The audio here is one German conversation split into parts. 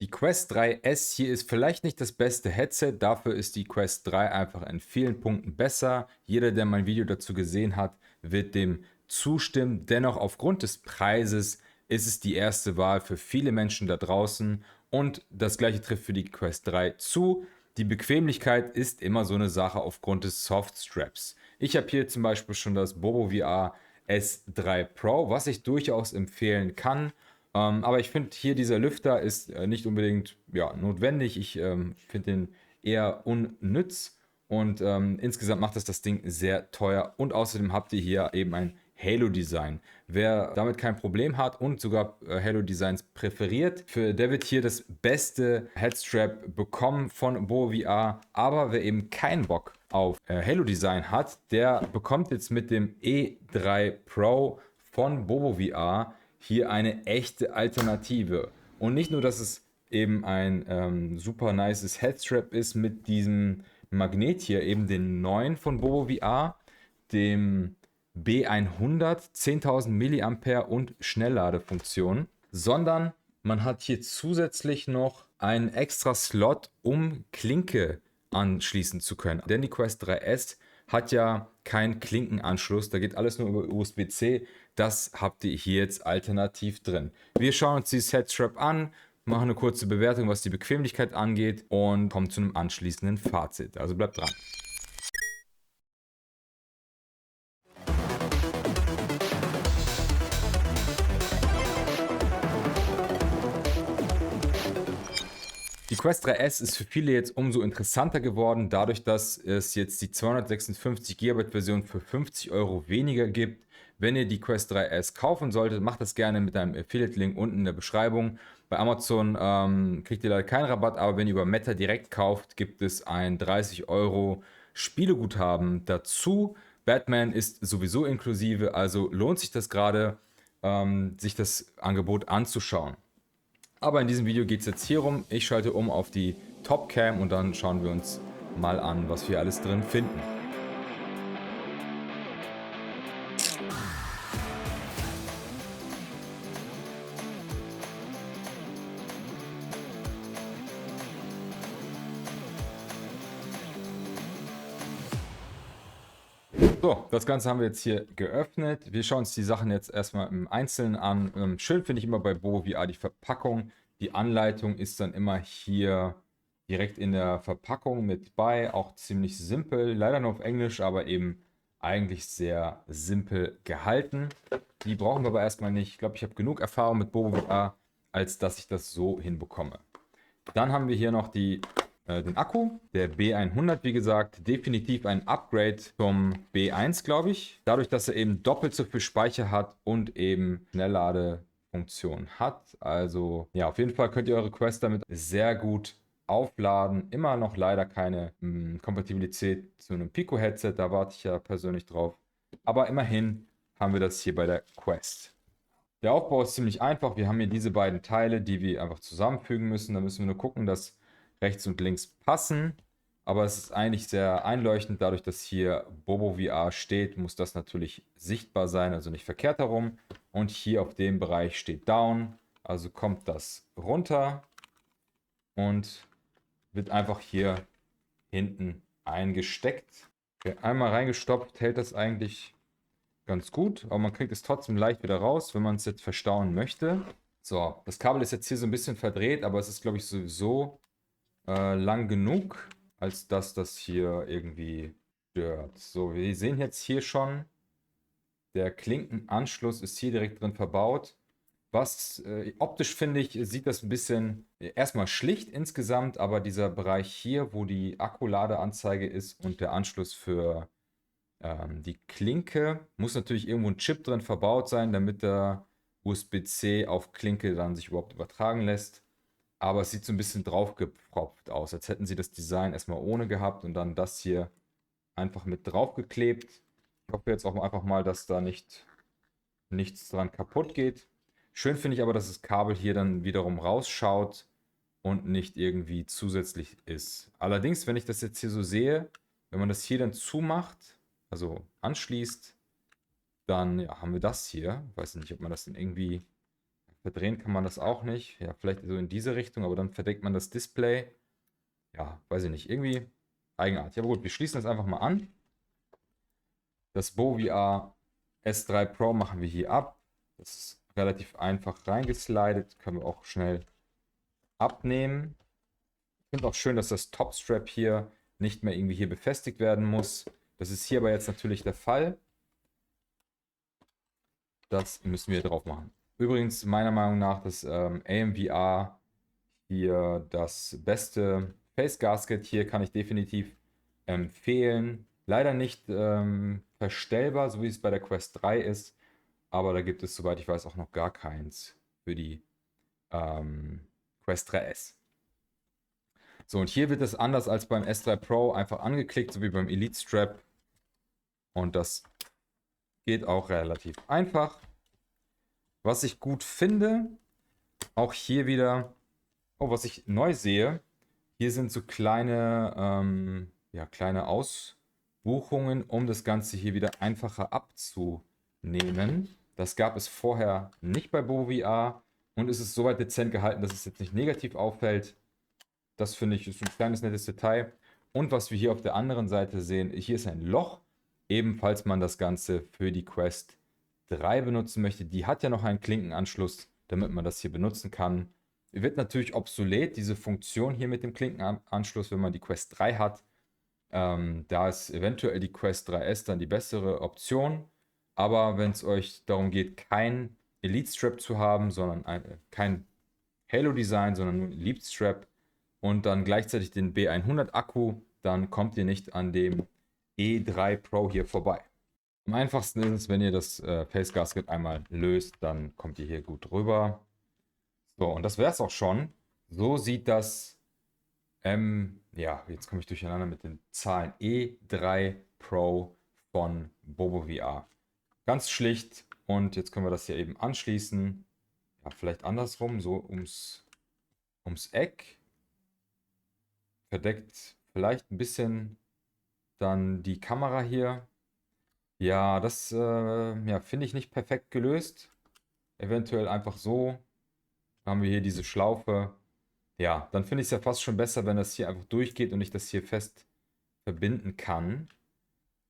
Die Quest 3S hier ist vielleicht nicht das beste Headset, dafür ist die Quest 3 einfach in vielen Punkten besser. Jeder, der mein Video dazu gesehen hat, wird dem zustimmen. Dennoch aufgrund des Preises ist es die erste Wahl für viele Menschen da draußen und das gleiche trifft für die Quest 3 zu. Die Bequemlichkeit ist immer so eine Sache aufgrund des Softstraps. Ich habe hier zum Beispiel schon das BoboVR S3 Pro, was ich durchaus empfehlen kann. Aber ich finde hier dieser Lüfter ist nicht unbedingt notwendig. Ich finde den eher unnütz und insgesamt macht das Ding sehr teuer. Und außerdem habt ihr hier eben ein Halo-Design. Wer damit kein Problem hat und sogar Halo-Designs präferiert, für der wird hier das beste Headstrap bekommen von BoVR. Aber wer eben keinen Bock auf Halo-Design hat, der bekommt jetzt mit dem E3 Pro von BoVR hier eine echte Alternative. Und nicht nur, dass es eben ein super nices Headstrap ist mit diesem Magnet hier, eben den neuen von BoVR, dem B100, 10.000 mAh und Schnellladefunktion, sondern man hat hier zusätzlich noch einen extra Slot, um Klinke anschließen zu können. Denn die Quest 3S hat ja keinen Klinkenanschluss, da geht alles nur über USB-C. Das habt ihr hier jetzt alternativ drin. Wir schauen uns dieses Headstrap an, machen eine kurze Bewertung, was die Bequemlichkeit angeht und kommen zu einem anschließenden Fazit. Also bleibt dran. Die Quest 3S ist für viele jetzt umso interessanter geworden, dadurch, dass es jetzt die 256 GB Version für 50 € weniger gibt. Wenn ihr die Quest 3S kaufen solltet, macht das gerne mit einem Affiliate-Link unten in der Beschreibung. Bei Amazon kriegt ihr leider keinen Rabatt, aber wenn ihr über Meta direkt kauft, gibt es ein 30 € Spieleguthaben dazu. Batman ist sowieso inklusive, also lohnt sich das gerade, sich das Angebot anzuschauen. Aber in diesem Video geht es jetzt hier rum. Ich schalte um auf die Top-Cam und dann schauen wir uns mal an, was wir alles drin finden. So, das Ganze haben wir jetzt hier geöffnet. Wir schauen uns die Sachen jetzt erstmal im Einzelnen an. Schön finde ich immer bei BoVR die Verpackung. Die Anleitung ist dann immer hier direkt in der Verpackung mit bei. Auch ziemlich simpel. Leider nur auf Englisch, aber eben eigentlich sehr simpel gehalten. Die brauchen wir aber erstmal nicht. Ich glaube, ich habe genug Erfahrung mit BoVR, als dass ich das so hinbekomme. Dann haben wir hier noch den Akku, der B100, wie gesagt, definitiv ein Upgrade zum B1, glaube ich. Dadurch, dass er eben doppelt so viel Speicher hat und eben Schnellladefunktion hat. Also ja, auf jeden Fall könnt ihr eure Quest damit sehr gut aufladen. Immer noch leider keine Kompatibilität zu einem Pico-Headset, da warte ich ja persönlich drauf. Aber immerhin haben wir das hier bei der Quest. Der Aufbau ist ziemlich einfach. Wir haben hier diese beiden Teile, die wir einfach zusammenfügen müssen. Da müssen wir nur gucken, dass rechts und links passen. Aber es ist eigentlich sehr einleuchtend. Dadurch, dass hier BoboVR steht, muss das natürlich sichtbar sein, also nicht verkehrt herum. Und hier auf dem Bereich steht Down. Also kommt das runter und wird einfach hier hinten eingesteckt. Okay, einmal reingestopft hält das eigentlich ganz gut, aber man kriegt es trotzdem leicht wieder raus, wenn man es jetzt verstauen möchte. So, das Kabel ist jetzt hier so ein bisschen verdreht, aber es ist, glaube ich, sowieso lang genug, als dass das hier irgendwie stört. So, wir sehen jetzt hier schon, der Klinkenanschluss ist hier direkt drin verbaut. Was optisch finde ich, sieht das ein bisschen erstmal schlicht insgesamt, aber dieser Bereich hier, wo die Akkuladeanzeige ist und der Anschluss für die Klinke, muss natürlich irgendwo ein Chip drin verbaut sein, damit der USB-C auf Klinke dann sich überhaupt übertragen lässt. Aber es sieht so ein bisschen draufgepfropft aus, als hätten sie das Design erstmal ohne gehabt und dann das hier einfach mit draufgeklebt. Ich hoffe jetzt auch einfach mal, dass da nichts dran kaputt geht. Schön finde ich aber, dass das Kabel hier dann wiederum rausschaut und nicht irgendwie zusätzlich ist. Allerdings, wenn ich das jetzt hier so sehe, wenn man das hier dann zumacht, also anschließt, dann ja, haben wir das hier. Ich weiß nicht, ob man das dann irgendwie verdrehen kann man das auch nicht. Ja, vielleicht so in diese Richtung, aber dann verdeckt man das Display. Ja, weiß ich nicht. Irgendwie eigenartig. Aber gut, wir schließen das einfach mal an. Das BoVR S3 Pro machen wir hier ab. Das ist relativ einfach reingeslidet. Können wir auch schnell abnehmen. Ich finde auch schön, dass das Topstrap hier nicht mehr irgendwie hier befestigt werden muss. Das ist hier aber jetzt natürlich der Fall. Das müssen wir drauf machen. Übrigens, meiner Meinung nach, das AMVR hier das beste Face Gasket. Hier kann ich definitiv empfehlen. Leider nicht verstellbar, so wie es bei der Quest 3 ist. Aber da gibt es, soweit ich weiß, auch noch gar keins für die Quest 3S. So, und hier wird es anders als beim S3 Pro einfach angeklickt, so wie beim Elite Strap. Und das geht auch relativ einfach. Was ich gut finde, auch hier wieder, oh, was ich neu sehe, hier sind so kleine, kleine Ausbuchungen, um das Ganze hier wieder einfacher abzunehmen. Das gab es vorher nicht bei BoVR und es ist soweit dezent gehalten, dass es jetzt nicht negativ auffällt. Das finde ich ist ein kleines nettes Detail. Und was wir hier auf der anderen Seite sehen, hier ist ein Loch. Ebenfalls man das Ganze für die Quest 3 benutzen möchte. Die hat ja noch einen Klinkenanschluss, damit man das hier benutzen kann. Wird natürlich obsolet, diese Funktion hier mit dem Klinkenanschluss, wenn man die Quest 3 hat. Da ist eventuell die Quest 3S dann die bessere Option. Aber wenn es euch darum geht, kein Elite Strap zu haben, sondern kein Halo-Design, sondern nur Elite Strap, und dann gleichzeitig den B100 Akku, dann kommt ihr nicht an dem E3 Pro hier vorbei. Am einfachsten ist es, wenn ihr das Face Gasket einmal löst, dann kommt ihr hier gut rüber. So, und das wäre es auch schon. So sieht das, ja, jetzt komme ich durcheinander mit den Zahlen, E3 Pro von BoVR. Ganz schlicht, und jetzt können wir das hier eben anschließen. Ja, vielleicht andersrum, so ums Eck. Verdeckt vielleicht ein bisschen dann die Kamera hier. Ja, das ja, finde ich nicht perfekt gelöst. Eventuell einfach so. Dann haben wir hier diese Schlaufe. Ja, dann finde ich es ja fast schon besser, wenn das hier einfach durchgeht und ich das hier fest verbinden kann.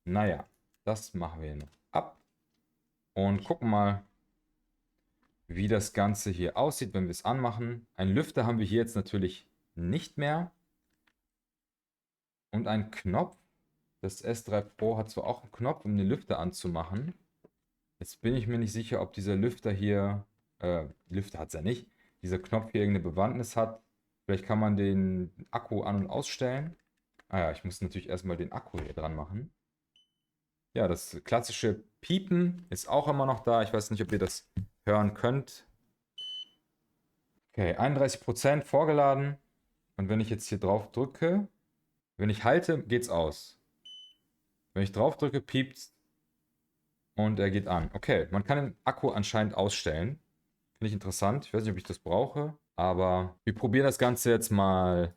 Naja, das machen wir noch ab. Und gucken mal, wie das Ganze hier aussieht, wenn wir es anmachen. Einen Lüfter haben wir hier jetzt natürlich nicht mehr. Und einen Knopf. Das S3 Pro hat zwar auch einen Knopf, um den Lüfter anzumachen. Jetzt bin ich mir nicht sicher, ob dieser Lüfter hier, Lüfter hat es ja nicht, dieser Knopf hier irgendeine Bewandtnis hat. Vielleicht kann man den Akku an- und ausstellen. Ah ja, ich muss natürlich erstmal den Akku hier dran machen. Ja, das klassische Piepen ist auch immer noch da. Ich weiß nicht, ob ihr das hören könnt. Okay, 31% vorgeladen. Und wenn ich jetzt hier drauf drücke, wenn ich halte, geht's aus. Wenn ich drauf drücke, piept's. Und er geht an. Okay, man kann den Akku anscheinend ausstellen. Finde ich interessant. Ich weiß nicht, ob ich das brauche. Aber wir probieren das Ganze jetzt mal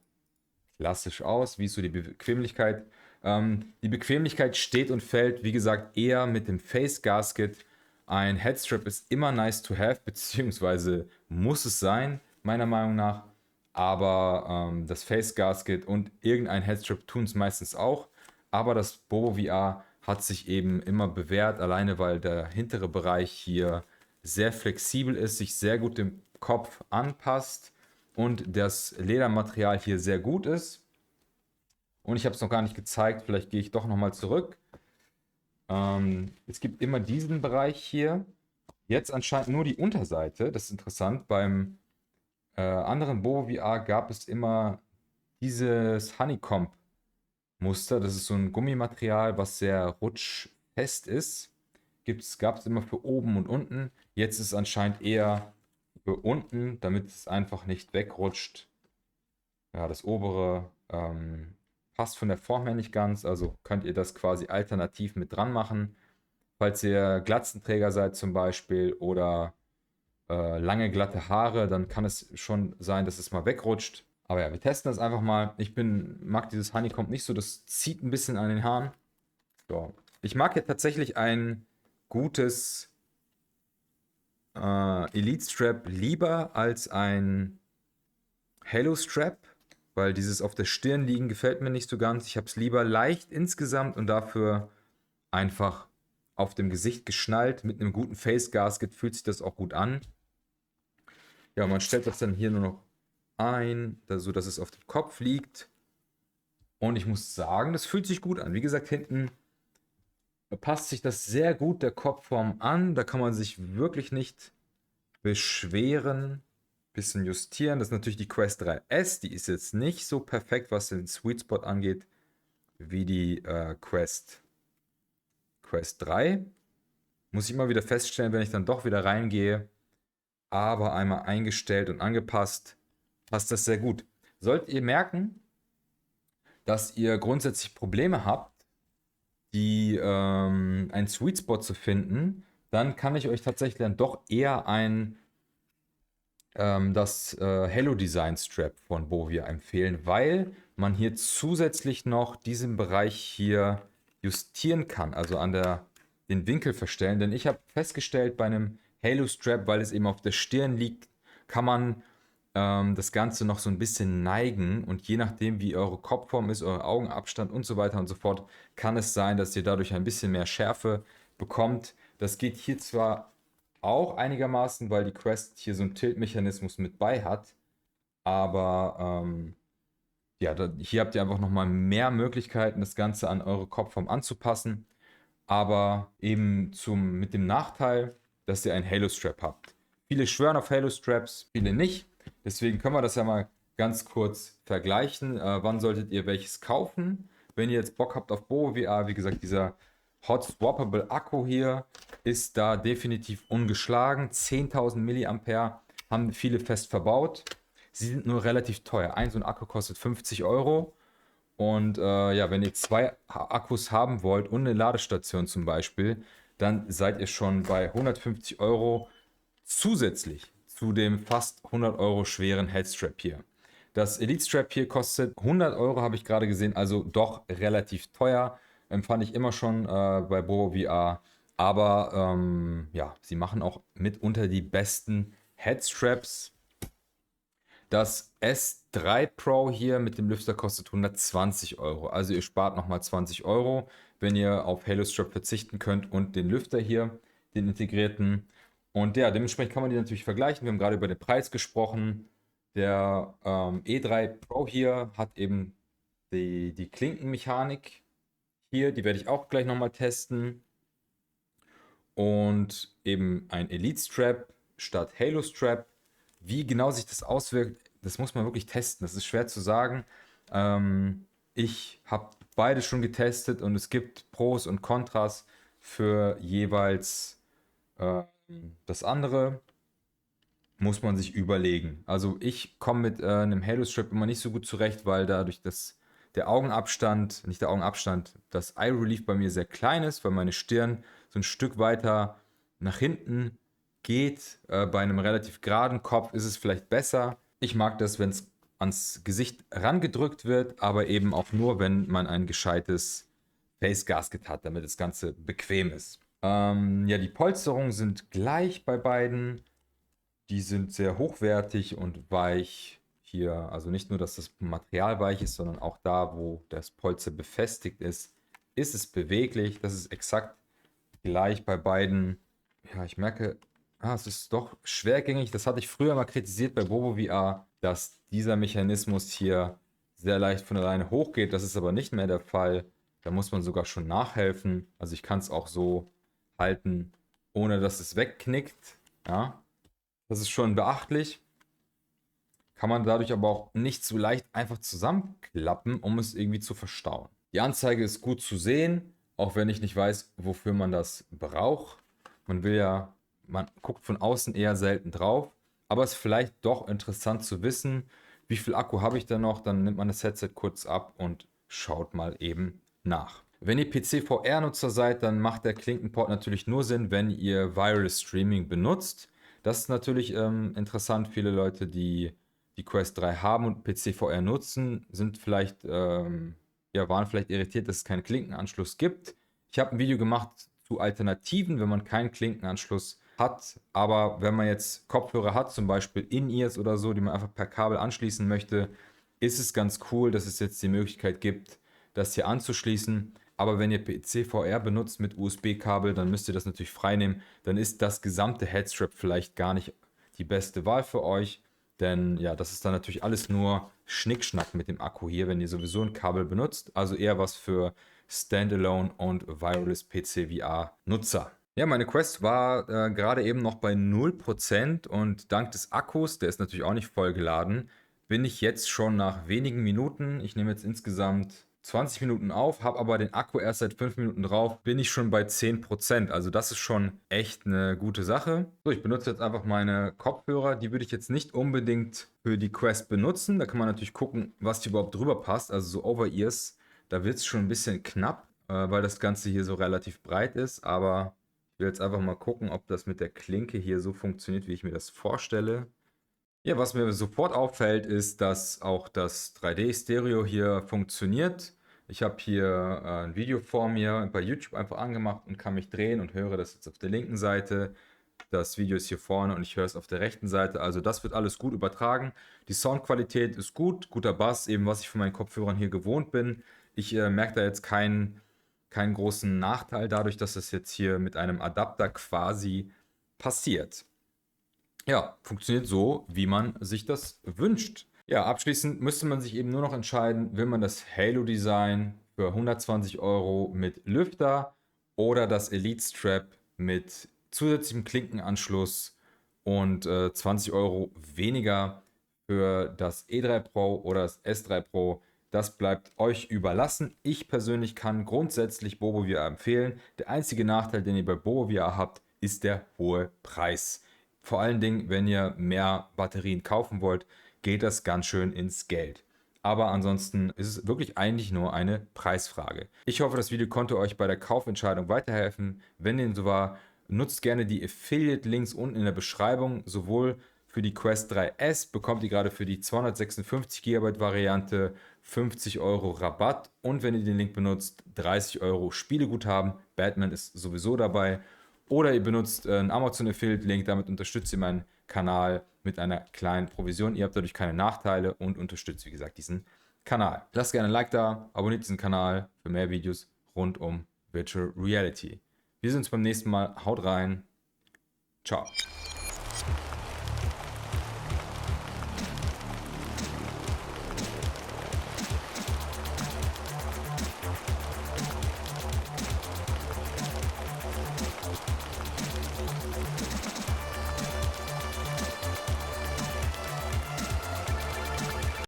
klassisch aus. Wie ist so die Bequemlichkeit? Die Bequemlichkeit steht und fällt, wie gesagt, eher mit dem Face Gasket. Ein Headstrap ist immer nice to have, beziehungsweise muss es sein, meiner Meinung nach. Aber das Face Gasket und irgendein Headstrap tun es meistens auch. Aber das BoVR hat sich eben immer bewährt, alleine weil der hintere Bereich hier sehr flexibel ist, sich sehr gut dem Kopf anpasst und das Ledermaterial hier sehr gut ist. Und ich habe es noch gar nicht gezeigt, vielleicht gehe ich doch nochmal zurück. Es gibt immer diesen Bereich hier. Jetzt anscheinend nur die Unterseite, das ist interessant. Beim anderen BoVR gab es immer dieses Honeycomb-Muster. Das ist so ein Gummimaterial, was sehr rutschfest ist. Gab es immer für oben und unten. Jetzt ist es anscheinend eher für unten, damit es einfach nicht wegrutscht. Ja, das obere passt von der Form her nicht ganz, also könnt ihr das quasi alternativ mit dran machen. Falls ihr Glatzenträger seid zum Beispiel oder lange glatte Haare, dann kann es schon sein, dass es mal wegrutscht. Aber ja, wir testen das einfach mal. Mag dieses Honeycomb nicht so, das zieht ein bisschen an den Haaren. So. Ich mag ja tatsächlich ein gutes Elite Strap lieber als ein Halo Strap, weil dieses auf der Stirn liegen gefällt mir nicht so ganz. Ich habe es lieber leicht insgesamt und dafür einfach auf dem Gesicht geschnallt. Mit einem guten Face Gasket fühlt sich das auch gut an. Ja, man stellt das dann hier nur noch ein, so dass es auf dem Kopf liegt. Und ich muss sagen, das fühlt sich gut an. Wie gesagt, hinten passt sich das sehr gut der Kopfform an. Da kann man sich wirklich nicht beschweren. Bisschen justieren. Das ist natürlich die Quest 3S. Die ist jetzt nicht so perfekt, was den Sweet Spot angeht, wie die Quest 3. Muss ich immer wieder feststellen, wenn ich dann doch wieder reingehe. Aber einmal eingestellt und angepasst, passt das sehr gut. Sollt ihr merken, dass ihr grundsätzlich Probleme habt, einen Sweet Spot zu finden, dann kann ich euch tatsächlich dann doch eher das Halo Design Strap von Bovia empfehlen, weil man hier zusätzlich noch diesen Bereich hier justieren kann, also den Winkel verstellen. Denn ich habe festgestellt, bei einem Halo Strap, weil es eben auf der Stirn liegt, kann man das Ganze noch so ein bisschen neigen und je nachdem, wie eure Kopfform ist, euer Augenabstand und so weiter und so fort, kann es sein, dass ihr dadurch ein bisschen mehr Schärfe bekommt. Das geht hier zwar auch einigermaßen, weil die Quest hier so einen Tilt-Mechanismus mit bei hat, aber ja, hier habt ihr einfach nochmal mehr Möglichkeiten, das Ganze an eure Kopfform anzupassen, aber eben mit dem Nachteil, dass ihr einen Halo-Strap habt. Viele schwören auf Halo-Straps, viele nicht. Deswegen können wir das ja mal ganz kurz vergleichen. Wann solltet ihr welches kaufen? Wenn ihr jetzt Bock habt auf Bovo VR, wie gesagt, dieser Hot Swappable Akku hier ist da definitiv ungeschlagen. 10.000 Milliampere haben viele fest verbaut. Sie sind nur relativ teuer. So ein Akku kostet 50 Euro. Und ja, wenn ihr zwei Akkus haben wollt und eine Ladestation zum Beispiel, dann seid ihr schon bei 150 Euro zusätzlich zu dem fast 100 Euro schweren Headstrap hier. Das Elite Strap hier kostet 100 Euro, habe ich gerade gesehen, also doch relativ teuer. Empfand ich immer schon bei Bovo VR. Aber ja, sie machen auch mitunter die besten Headstraps. Das S3 Pro hier mit dem Lüfter kostet 120 Euro. Also ihr spart nochmal 20 Euro, wenn ihr auf Halo Strap verzichten könnt und den Lüfter hier, den integrierten. Und ja, dementsprechend kann man die natürlich vergleichen. Wir haben gerade über den Preis gesprochen. Der E3 Pro hier hat eben die Klinkenmechanik hier. Die werde ich auch gleich nochmal testen. Und eben ein Elite Strap statt Halo Strap. Wie genau sich das auswirkt, das muss man wirklich testen. Das ist schwer zu sagen. Ich habe beide schon getestet und es gibt Pros und Kontras für jeweils das andere. Muss man sich überlegen. Also ich komme mit einem Halo Strap immer nicht so gut zurecht, weil dadurch der Augenabstand, nicht der Augenabstand, das Eye Relief bei mir sehr klein ist, weil meine Stirn so ein Stück weiter nach hinten geht. Bei einem relativ geraden Kopf ist es vielleicht besser. Ich mag das, wenn es ans Gesicht rangedrückt wird, aber eben auch nur, wenn man ein gescheites Face Gasket hat, damit das Ganze bequem ist. Ja, die Polsterungen sind gleich bei beiden. Die sind sehr hochwertig und weich hier. Also nicht nur, dass das Material weich ist, sondern auch da, wo das Polster befestigt ist es beweglich. Das ist exakt gleich bei beiden. Ja, ich merke, es ist doch schwergängig. Das hatte ich früher mal kritisiert bei Bovo VR, dass dieser Mechanismus hier sehr leicht von alleine hochgeht. Das ist aber nicht mehr der Fall. Da muss man sogar schon nachhelfen. Also ich kann es auch so halten, ohne dass es wegknickt. Ja, das ist schon beachtlich. Kann man dadurch aber auch nicht so leicht einfach zusammenklappen, um es irgendwie zu verstauen. Die Anzeige ist gut zu sehen, auch wenn ich nicht weiß, wofür man das braucht. Man guckt von außen eher selten drauf, aber es ist vielleicht doch interessant zu wissen, wie viel Akku habe ich da noch, dann nimmt man das Headset kurz ab und schaut mal eben nach. Wenn ihr PC-VR-Nutzer seid, dann macht der Klinkenport natürlich nur Sinn, wenn ihr Wireless Streaming benutzt. Das ist natürlich interessant. Viele Leute, die die Quest 3 haben und PC-VR nutzen, waren vielleicht irritiert, dass es keinen Klinkenanschluss gibt. Ich habe ein Video gemacht zu Alternativen, wenn man keinen Klinkenanschluss hat. Aber wenn man jetzt Kopfhörer hat, zum Beispiel In-Ears oder so, die man einfach per Kabel anschließen möchte, ist es ganz cool, dass es jetzt die Möglichkeit gibt, das hier anzuschließen. Aber wenn ihr PC-VR benutzt mit USB-Kabel, dann müsst ihr das natürlich freinehmen. Dann ist das gesamte Headstrap vielleicht gar nicht die beste Wahl für euch. Denn ja, das ist dann natürlich alles nur Schnickschnack mit dem Akku hier, wenn ihr sowieso ein Kabel benutzt. Also eher was für Standalone und Wireless PC VR Nutzer. Ja, meine Quest war gerade eben noch bei 0% und dank des Akkus, der ist natürlich auch nicht voll geladen, bin ich jetzt schon nach wenigen Minuten, ich nehme jetzt insgesamt 20 Minuten auf, habe aber den Akku erst seit 5 Minuten drauf, bin ich schon bei 10%. Also das ist schon echt eine gute Sache. So, ich benutze jetzt einfach meine Kopfhörer. Die würde ich jetzt nicht unbedingt für die Quest benutzen. Da kann man natürlich gucken, was hier überhaupt drüber passt. Also so Over-Ears, da wird es schon ein bisschen knapp, weil das Ganze hier so relativ breit ist. Aber ich will jetzt einfach mal gucken, ob das mit der Klinke hier so funktioniert, wie ich mir das vorstelle. Ja, was mir sofort auffällt, ist, dass auch das 3D-Stereo hier funktioniert. Ich habe hier ein Video vor mir bei YouTube einfach angemacht und kann mich drehen und höre das jetzt auf der linken Seite. Das Video ist hier vorne und ich höre es auf der rechten Seite. Also das wird alles gut übertragen. Die Soundqualität ist gut, guter Bass, eben was ich von meinen Kopfhörern hier gewohnt bin. Ich merke da jetzt keinen großen Nachteil dadurch, dass das jetzt hier mit einem Adapter quasi passiert. Ja, funktioniert so, wie man sich das wünscht. Ja, abschließend müsste man sich eben nur noch entscheiden, will man das Halo-Design für 120 Euro mit Lüfter oder das Elite Strap mit zusätzlichem Klinkenanschluss und 20 Euro weniger für das E3 Pro oder das S3 Pro. Das bleibt euch überlassen. Ich persönlich kann grundsätzlich Bobo VR empfehlen. Der einzige Nachteil, den ihr bei Bobo VR habt, ist der hohe Preis. Vor allen Dingen, wenn ihr mehr Batterien kaufen wollt, geht das ganz schön ins Geld. Aber ansonsten ist es wirklich eigentlich nur eine Preisfrage. Ich hoffe, das Video konnte euch bei der Kaufentscheidung weiterhelfen. Wenn dem so war, nutzt gerne die Affiliate-Links unten in der Beschreibung. Sowohl für die Quest 3S bekommt ihr gerade für die 256 GB Variante 50 Euro Rabatt und wenn ihr den Link benutzt, 30 Euro Spieleguthaben. Batman ist sowieso dabei. Oder ihr benutzt einen Amazon Affiliate Link, damit unterstützt ihr meinen Kanal mit einer kleinen Provision. Ihr habt dadurch keine Nachteile und unterstützt, wie gesagt, diesen Kanal. Lasst gerne ein Like da, abonniert diesen Kanal für mehr Videos rund um Virtual Reality. Wir sehen uns beim nächsten Mal. Haut rein. Ciao.